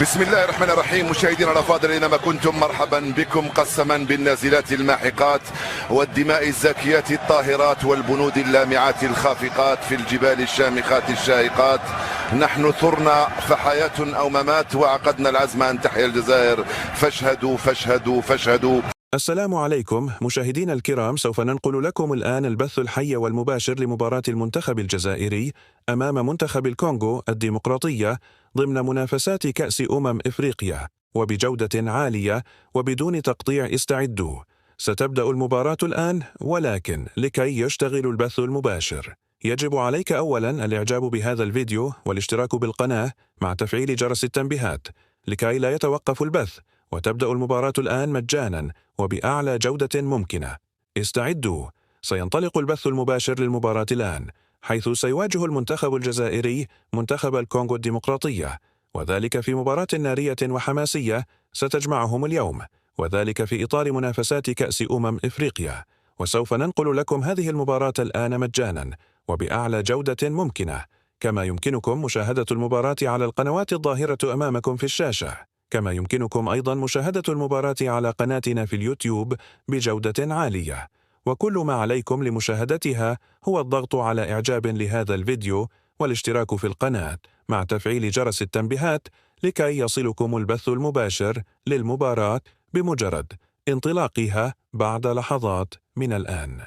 بسم الله الرحمن الرحيم. مشاهدينا الافاضل اينما كنتم، مرحبا بكم. قسما بالنازلات الماحقات والدماء الزاكيات الطاهرات والبنود اللامعات الخافقات في الجبال الشامخات الشاهقات، نحن ثرنا فحياة او ممات، وعقدنا العزم ان تحيا الجزائر. فاشهدوا فاشهدوا فاشهدوا. السلام عليكم مشاهدينا الكرام، سوف ننقل لكم الآن البث الحي والمباشر لمباراة المنتخب الجزائري أمام منتخب الكونغو الديمقراطية ضمن منافسات كأس إفريقيا، وبجودة عالية وبدون تقطيع. استعدوا، ستبدأ المباراة الآن، ولكن لكي يشتغل البث المباشر يجب عليك أولا الإعجاب بهذا الفيديو والاشتراك بالقناة مع تفعيل جرس التنبيهات لكي لا يتوقف البث، وتبدأ المباراة الآن مجانا وبأعلى جودة ممكنة. استعدوا، سينطلق البث المباشر للمباراة الآن، حيث سيواجه المنتخب الجزائري منتخب الكونغو الديمقراطية، وذلك في مباراة نارية وحماسية ستجمعهم اليوم، وذلك في إطار منافسات كأس إفريقيا. وسوف ننقل لكم هذه المباراة الآن مجانا وبأعلى جودة ممكنة، كما يمكنكم مشاهدة المباراة على القنوات الظاهرة أمامكم في الشاشة، كما يمكنكم أيضا مشاهدة المباراة على قناتنا في اليوتيوب بجودة عالية. وكل ما عليكم لمشاهدتها هو الضغط على إعجاب لهذا الفيديو والاشتراك في القناة مع تفعيل جرس التنبيهات لكي يصلكم البث المباشر للمباراة بمجرد انطلاقها بعد لحظات من الآن.